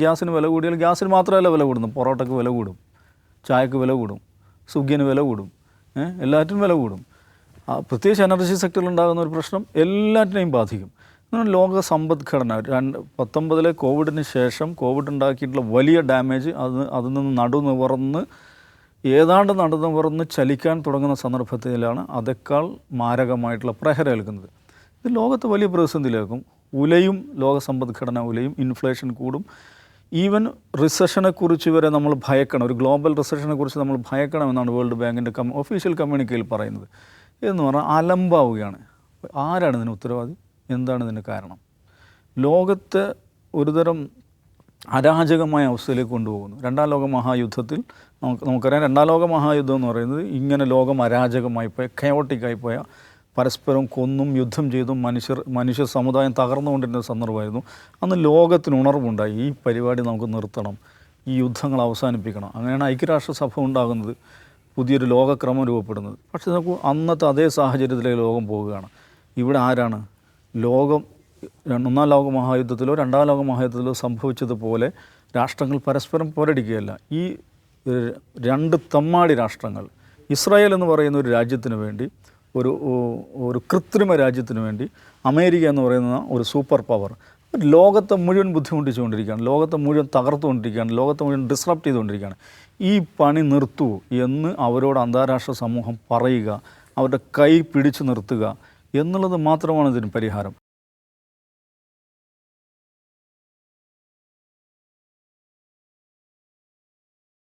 ഗ്യാസിന് വില കൂടിയാൽ ഗ്യാസിന് മാത്രമല്ല വില കൂടുന്നു, പൊറോട്ടയ്ക്ക് വില കൂടും, ചായക്ക് വില കൂടും, സ്വിഗ്ഗിന് വില കൂടും, എല്ലാറ്റിനും വില കൂടും. പ്രത്യേകിച്ച് എനർജി സെക്ടറിൽ ഉണ്ടാകുന്ന ഒരു പ്രശ്നം എല്ലാറ്റിനെയും ബാധിക്കും. ലോക സമ്പദ്ഘടന 2019 കോവിഡിന് ശേഷം കോവിഡ് ഉണ്ടാക്കിയിട്ടുള്ള വലിയ ഡാമേജ് അതിൽ നിന്ന് നടുനിവർന്ന് ചലിക്കാൻ തുടങ്ങുന്ന സന്ദർഭത്തിലാണ് അതേക്കാൾ മാരകമായിട്ടുള്ള പ്രഹരം ഏൽക്കുന്നത്. ഇത് ലോകത്ത് വലിയ പ്രതിസന്ധിയിലേക്കും. ഉലയും, ലോക സമ്പദ്ഘടന ഉലയും, ഇൻഫ്ലേഷൻ കൂടും. ഈവൻ റിസഷനെക്കുറിച്ച് വരെ നമ്മൾ ഭയക്കണം, ഒരു ഗ്ലോബൽ റിസഷനെക്കുറിച്ച് നമ്മൾ ഭയക്കണമെന്നാണ് വേൾഡ് ബാങ്കിൻ്റെ ഒഫീഷ്യൽ കമ്മ്യൂണിക്കയിൽ പറയുന്നത്. എന്ന് പറഞ്ഞാൽ അലമ്പാവുകയാണ്. ആരാണ് ഇതിന് ഉത്തരവാദി? എന്താണ് ഇതിന് കാരണം? ലോകത്തെ ഒരുതരം അരാജകമായ അവസ്ഥയിലേക്ക് കൊണ്ടുപോകുന്നു. രണ്ടാം ലോക മഹായുദ്ധത്തിൽ നമുക്കറിയാം, രണ്ടാം ലോക മഹായുദ്ധം എന്ന് പറയുന്നത് ഇങ്ങനെ ലോകം അരാജകമായിപ്പോയ, കയോട്ടിക്കായിപ്പോയ, പരസ്പരം കൊന്നും യുദ്ധം ചെയ്തും മനുഷ്യ സമുദായം തകർന്നുകൊണ്ടിരുന്ന സന്ദർഭമായിരുന്നു. അന്ന് ലോകത്തിന് ഉണർവുണ്ടായി, ഈ പരിപാടി നമുക്ക് നിർത്തണം, ഈ യുദ്ധങ്ങൾ അവസാനിപ്പിക്കണം. അങ്ങനെയാണ് ഐക്യരാഷ്ട്രസഭ ഉണ്ടാകുന്നത്, പുതിയൊരു ലോകക്രമം രൂപപ്പെടുന്നത്. പക്ഷേ നമുക്ക് അന്നത്തെ അതേ സാഹചര്യത്തിലേക്ക് ലോകം പോവുകയാണ്. ഇവിടെ ആരാണ്? ലോകം ഒന്നാം ലോക മഹായുദ്ധത്തിലോ രണ്ടാം ലോക മഹായുദ്ധത്തിലോ സംഭവിച്ചതുപോലെ രാഷ്ട്രങ്ങൾ പരസ്പരം പോരടിക്കുകയല്ല. ഈ രണ്ട് തമ്മാടി രാഷ്ട്രങ്ങൾ, ഇസ്രായേൽ എന്ന് പറയുന്ന ഒരു രാജ്യത്തിന് വേണ്ടി, ഒരു കൃത്രിമ രാജ്യത്തിന് വേണ്ടി അമേരിക്ക എന്ന് പറയുന്ന ഒരു സൂപ്പർ പവർ ലോകത്തെ മുഴുവൻ ബുദ്ധിമുട്ടിച്ചുകൊണ്ടിരിക്കുകയാണ്, ലോകത്തെ മുഴുവൻ തകർത്തുകൊണ്ടിരിക്കുകയാണ്, ലോകത്തെ മുഴുവൻ ഡിസ്റപ്റ്റ് ചെയ്തുകൊണ്ടിരിക്കുകയാണ്. ഈ പണി നിർത്തൂ എന്ന് അവരോട് അന്താരാഷ്ട്ര സമൂഹം പറയുക, അവരുടെ കൈ പിടിച്ചു നിർത്തുക എന്നുള്ളത് മാത്രമാണ് ഇതിന് പരിഹാരം.